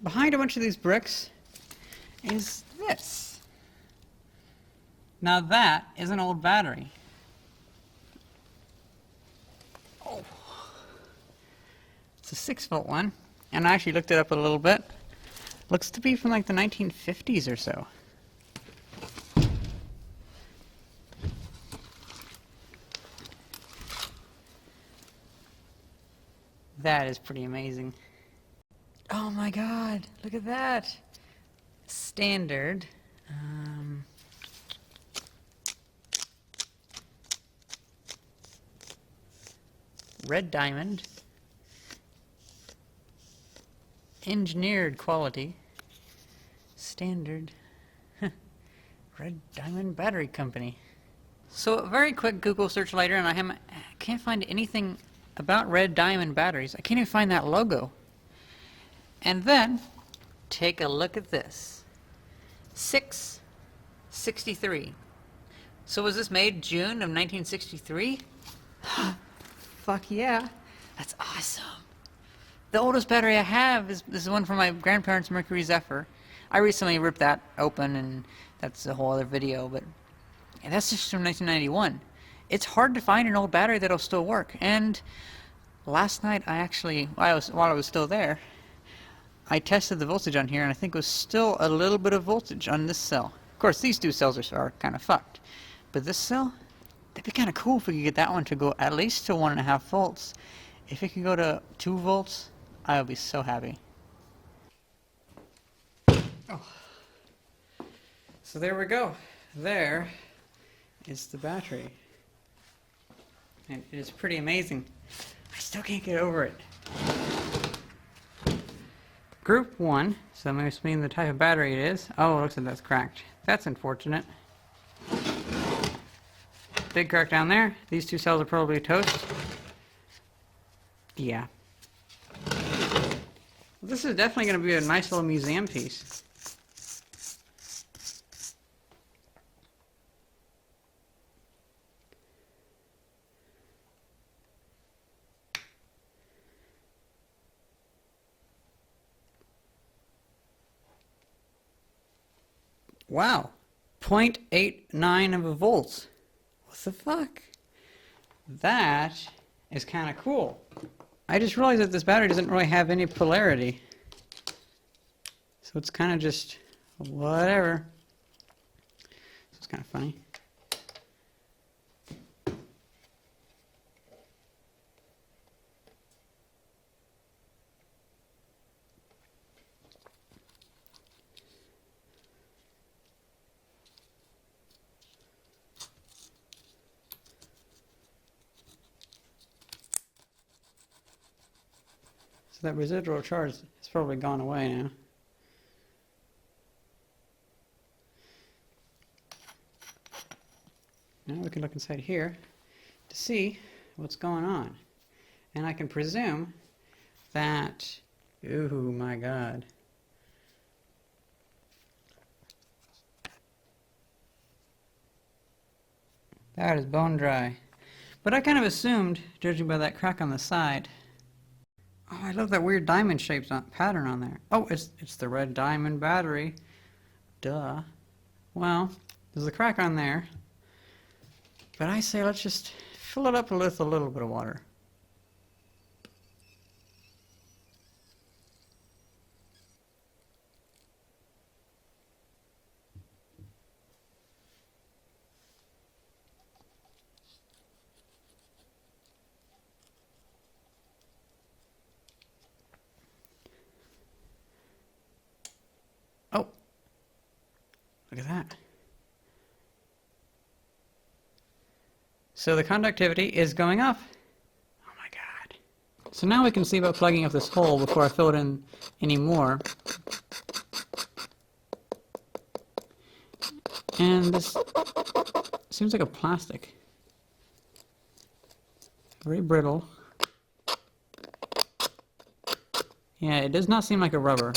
behind a bunch of these bricks is this. Now that is an old battery. Oh. It's a 6-volt one, and I actually looked it up a little bit. Looks to be from like the 1950s or so. That is pretty amazing. Oh my god, look at that. Standard. Red diamond. Engineered quality. Standard. Red Diamond Battery Company. So a very quick Google search later, and I can't find anything about Red Diamond batteries. I can't even find that logo. And then, take a look at this. 663. So was this made June of 1963? Fuck yeah. That's awesome. The oldest battery I have is the one from my grandparents' Mercury Zephyr. I recently ripped that open, and that's a whole other video, but that's just from 1991. It's hard to find an old battery that'll still work. And last night, while I was still there, I tested the voltage on here, and I think it was still a little bit of voltage on this cell. Of course, these two cells are kind of fucked. But this cell, that'd be kind of cool if we could get that one to go at least to 1.5 volts. If it could go to 2 volts, I would be so happy. Oh. So there we go. There is the battery. And it is pretty amazing. I still can't get over it. Group 1, so that must mean the type of battery it is. Oh, it looks like that's cracked. That's unfortunate. Big crack down there. These two cells are probably toast. Yeah. This is definitely going to be a nice little museum piece. Wow. 0.89 of a volt. What the fuck? That is kind of cool. I just realized that this battery doesn't really have any polarity. So it's kind of just whatever. So it's kind of funny. So that residual charge has probably gone away now. Now we can look inside here to see what's going on. And I can presume that, ooh my god. That is bone dry. But I kind of assumed, judging by that crack on the side. Oh, I love that weird diamond shaped pattern on there. Oh, it's the Red Diamond battery. Duh. Well, there's a crack on there. But I say let's just fill it up with a little bit of water. Oh, look at that. So the conductivity is going up. Oh my god. So now we can see about plugging up this hole before I fill it in any more. And this seems like a plastic. Very brittle. Yeah, it does not seem like a rubber.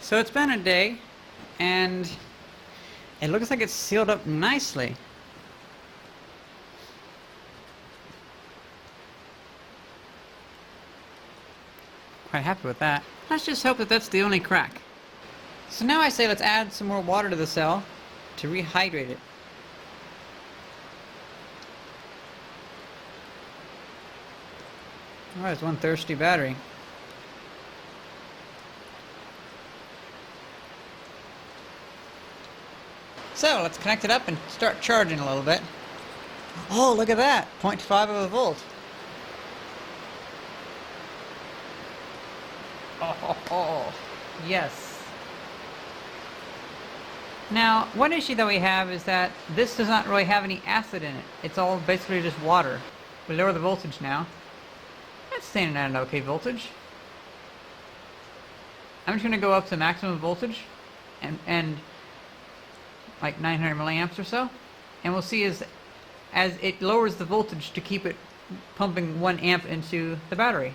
So it's been a day, and it looks like it's sealed up nicely. Quite happy with that. Let's just hope that that's the only crack. So now I say let's add some more water to the cell to rehydrate it. Oh, there's one thirsty battery. So let's connect it up and start charging a little bit. Oh, look at that! 0.5 of a volt. Oh, yes. Now, one issue that we have is that this does not really have any acid in it. It's all basically just water. We lower the voltage now. That's staying at an okay voltage. I'm just going to go up to maximum voltage and like 900 milliamps or so, and we'll see as it lowers the voltage to keep it pumping 1 amp into the battery.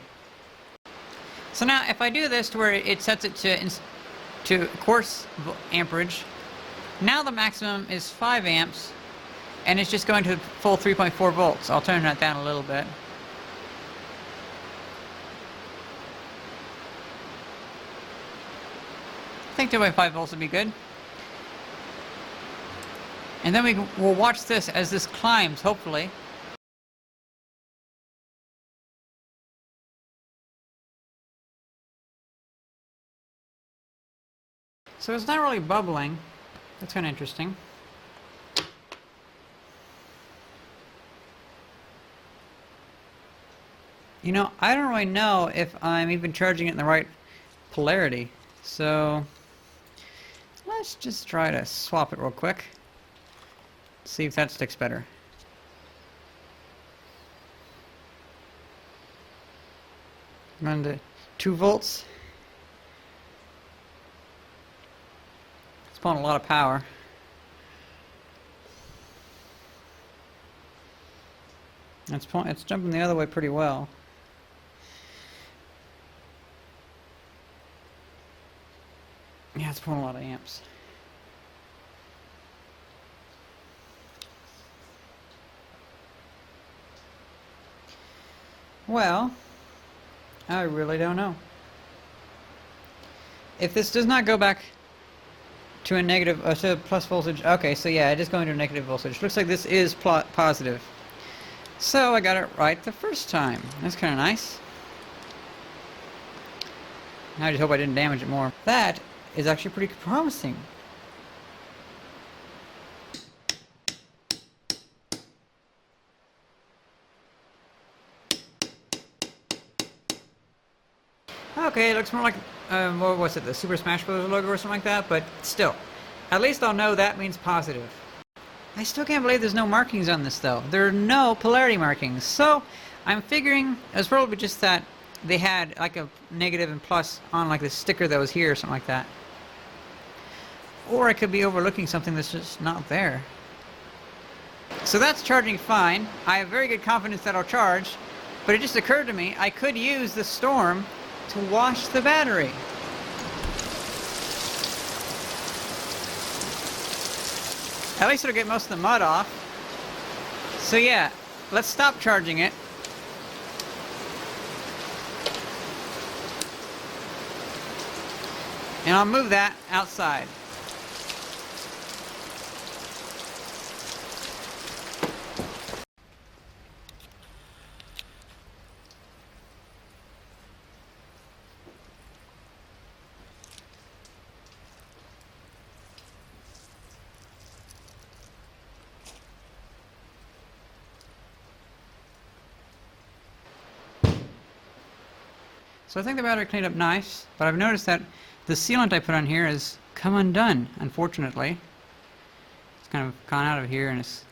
So now if I do this to where it sets it to coarse amperage, now the maximum is 5 amps and it's just going to full 3.4 volts. I'll turn that down a little bit. I think 2.5 volts would be good. And then we'll watch this as this climbs, hopefully. So it's not really bubbling. That's kind of interesting. You know, I don't really know if I'm even charging it in the right polarity. So let's just try to swap it real quick. See if that sticks better. Run to 2 volts. It's pulling a lot of power. It's jumping the other way pretty well. Yeah, it's pulling a lot of amps. Well, I really don't know. If this does not go back to a negative, to plus voltage, okay, so yeah, it is going to a negative voltage. Looks like this is positive. So I got it right the first time. That's kind of nice. Now I just hope I didn't damage it more. That is actually pretty promising. Okay, it looks more like, what was it, the Super Smash Bros. Logo or something like that, but still. At least I'll know that means positive. I still can't believe there's no markings on this, though. There are no polarity markings, so I'm figuring it was probably just that they had like a negative and plus on like the sticker that was here or something like that. Or I could be overlooking something that's just not there. So that's charging fine. I have very good confidence that I'll charge, but it just occurred to me I could use the storm to wash the battery. At least it'll get most of the mud off. So yeah, let's stop charging it. And I'll move that outside. So I think the battery cleaned up nice, but I've noticed that the sealant I put on here has come undone, unfortunately. It's kind of gone out of here, and it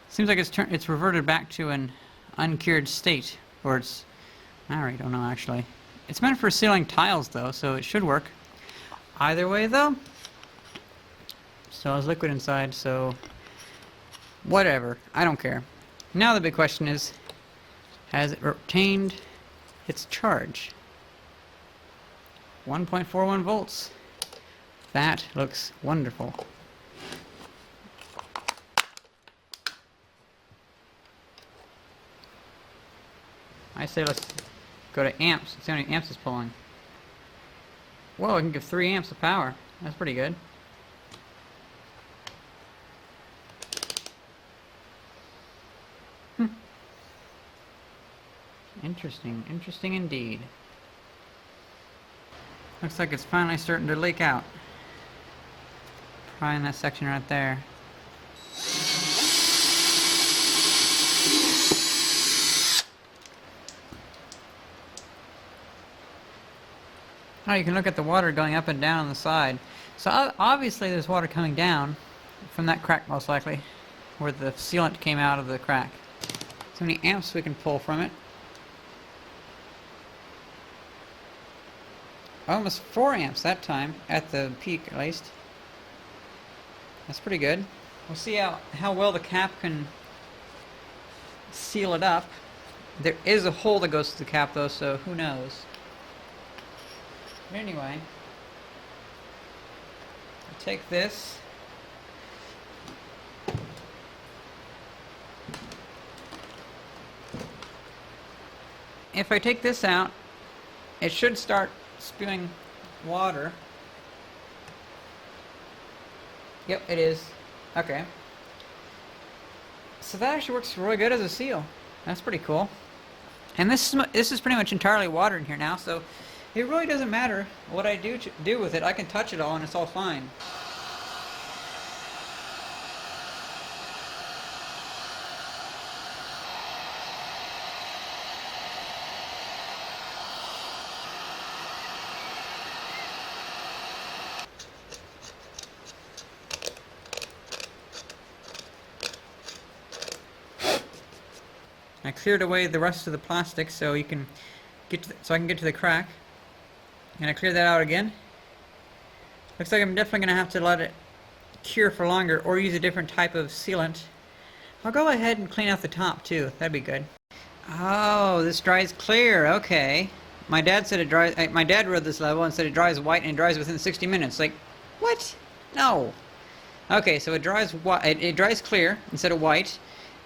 seems like it's reverted back to an uncured state, or it's, I really don't know actually. It's meant for sealing tiles though, so it should work. Either way though, still has liquid inside, so whatever, I don't care. Now the big question is, has it retained its charge? 1.41 volts. That looks wonderful. I say let's go to amps. See how many amps it's pulling. Whoa, I can give 3 amps of power. That's pretty good. Interesting. Interesting indeed. Looks like it's finally starting to leak out. Probably in that section right there. Oh, you can look at the water going up and down on the side. So obviously there's water coming down from that crack, most likely, where the sealant came out of the crack. So many amps we can pull from it. Almost 4 amps that time, at the peak at least. That's pretty good. We'll see how well the cap can seal it up. There is a hole that goes to the cap though, so who knows. But anyway, I'll take this. If I take this out, it should start spewing water. Yep, it is. Okay. So that actually works really good as a seal. That's pretty cool. And this is pretty much entirely water in here now, so it really doesn't matter what I do with it. I can touch it all and it's all fine. I cleared away the rest of the plastic so you can so I can get to the crack. And I cleared that out again. Looks like I'm definitely going to have to let it cure for longer or use a different type of sealant. I'll go ahead and clean out the top too. That'd be good. Oh, this dries clear. Okay. My dad said it dries. My dad read this level and said it dries white and it dries within 60 minutes. Like, what? No. Okay, so it dries it dries clear instead of white,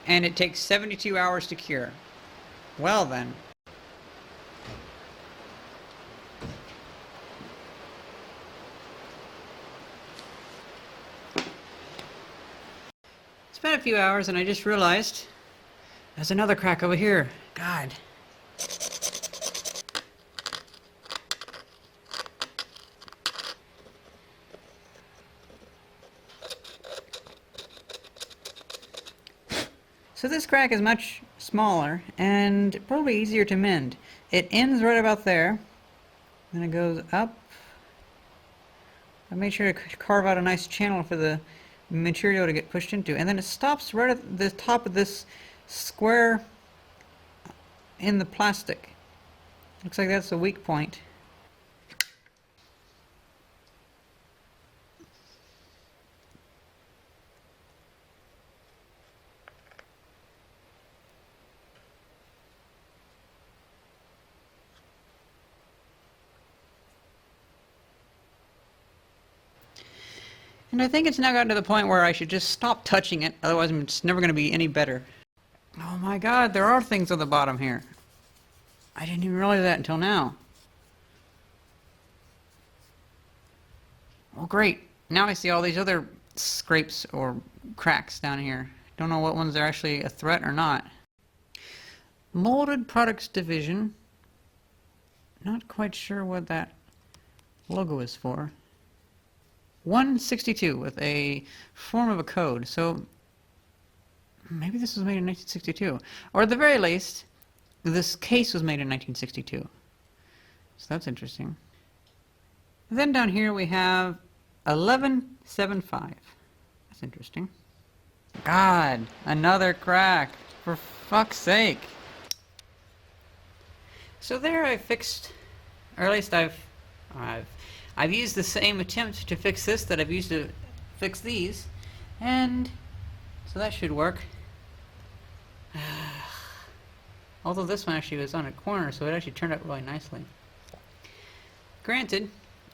and it takes 72 hours to cure. Well then. It's been a few hours and I just realized there's another crack over here. God. So this crack is much smaller and probably easier to mend. It ends right about there, then it goes up. I made sure to carve out a nice channel for the material to get pushed into, and then it stops right at the top of this square in the plastic. Looks like that's the weak point. And I think it's now gotten to the point where I should just stop touching it, otherwise it's never going to be any better. Oh my god, there are things on the bottom here. I didn't even realize that until now. Well, great. Now I see all these other scrapes or cracks down here. Don't know what ones are actually a threat or not. Molded Products Division. Not quite sure what that logo is for. 162 with a form of a code. So maybe this was made in 1962. Or at the very least, this case was made in 1962. So that's interesting. And then down here we have 1175. That's interesting. God, another crack. For fuck's sake. So there I fixed, or at least I've used the same attempt to fix this that I've used to fix these, and so that should work. Although this one actually was on a corner, so it actually turned out really nicely. Granted,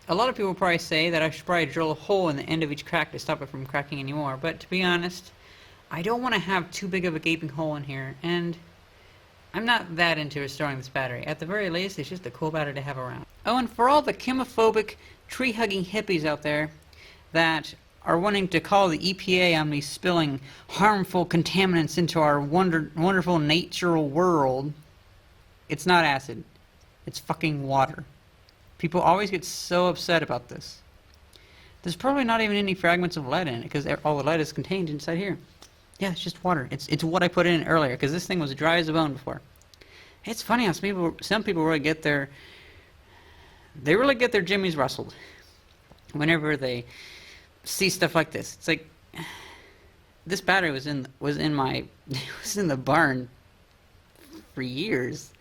A lot of people probably say that I should probably drill a hole in the end of each crack to stop it from cracking anymore, but to be honest, I don't want to have too big of a gaping hole in here, and I'm not that into restoring this battery. At the very least, it's just a cool battery to have around. Oh, and for all the chemophobic, tree-hugging hippies out there that are wanting to call the EPA on me spilling harmful contaminants into our wonderful natural world, it's not acid. It's fucking water. People always get so upset about this. There's probably not even any fragments of lead in it, because all the lead is contained inside here. Yeah, it's just water. It's what I put in earlier, because this thing was dry as a bone before. It's funny how some people really get their jimmies rustled whenever they see stuff like this. It's like this battery was in the barn for years.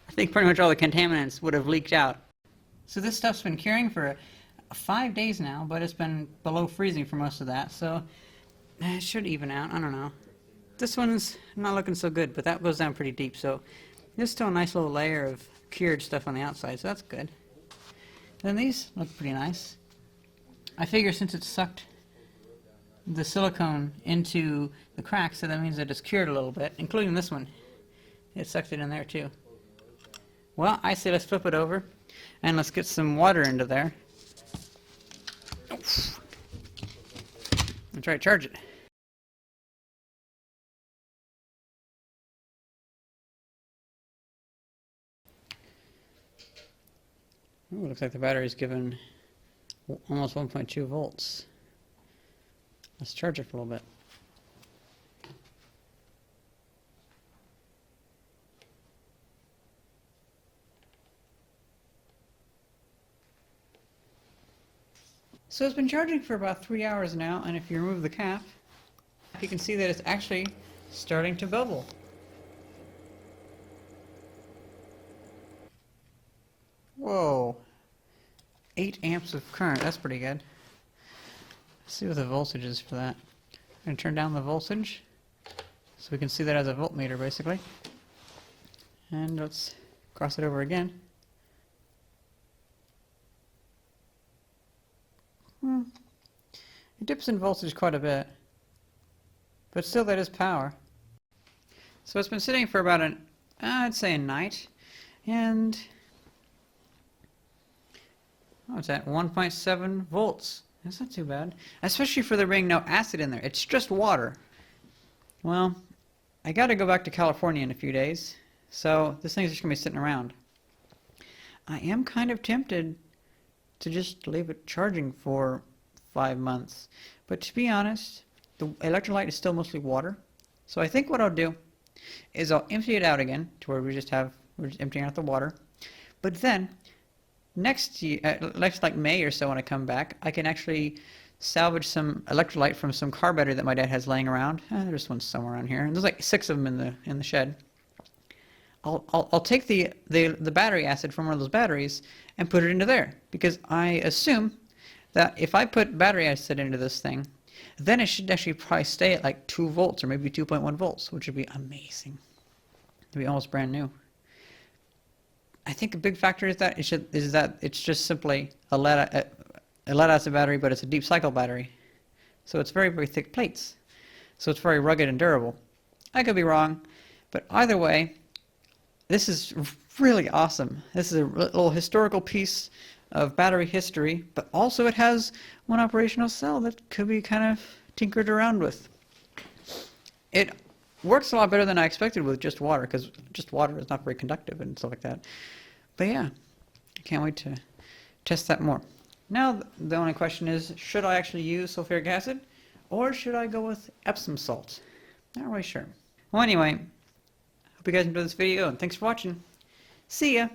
I think pretty much all the contaminants would have leaked out. So this stuff's been curing for 5 days now, but it's been below freezing for most of that, so it should even out. I don't know. This one's not looking so good, but that goes down pretty deep, so there's still a nice little layer of cured stuff on the outside, so that's good. Then these look pretty nice. I figure since it sucked the silicone into the cracks, so that means that it's cured a little bit, including this one. It sucked it in there too. Well, I say let's flip it over and let's get some water into there. And try to charge it. Ooh, looks like the battery's given almost 1.2 volts. Let's charge it for a little bit. So it's been charging for about 3 hours now, and if you remove the cap, you can see that it's actually starting to bubble. Whoa. 8 amps of current, that's pretty good. Let's see what the voltage is for that. I'm going to turn down the voltage so we can see that as a voltmeter basically. And let's cross it over again. It dips in voltage quite a bit, but still that is power. So it's been sitting for about I'd say a night, and it's at 1.7 volts. That's not too bad, especially for there being no acid in there. It's just water. Well, I gotta go back to California in a few days, so this thing's just gonna be sitting around. I am kind of tempted to just leave it charging for 5 months. But to be honest, the electrolyte is still mostly water. So I think what I'll do is I'll empty it out again to where we're just emptying out the water. But then next like May or so when I come back, I can actually salvage some electrolyte from some car battery that my dad has laying around. There's one somewhere around here. And there's like 6 of them in the shed. I'll take the battery acid from one of those batteries and put it into there, because I assume that if I put battery acid into this thing, then it should actually probably stay at like 2 volts or maybe 2.1 volts, which would be amazing. It'd be almost brand new. I think a big factor is that it's just simply a lead acid battery, but it's a deep cycle battery, so it's very, very thick plates, so it's very rugged and durable. I could be wrong, but either way, this is really awesome. This is a little historical piece of battery history, but also it has one operational cell that could be kind of tinkered around with. It works a lot better than I expected with just water, because just water is not very conductive and stuff like that. But yeah, I can't wait to test that more. Now the only question is, should I actually use sulfuric acid, or should I go with Epsom salt? Not really sure. Well, anyway, hope you guys enjoyed this video, and thanks for watching. See ya!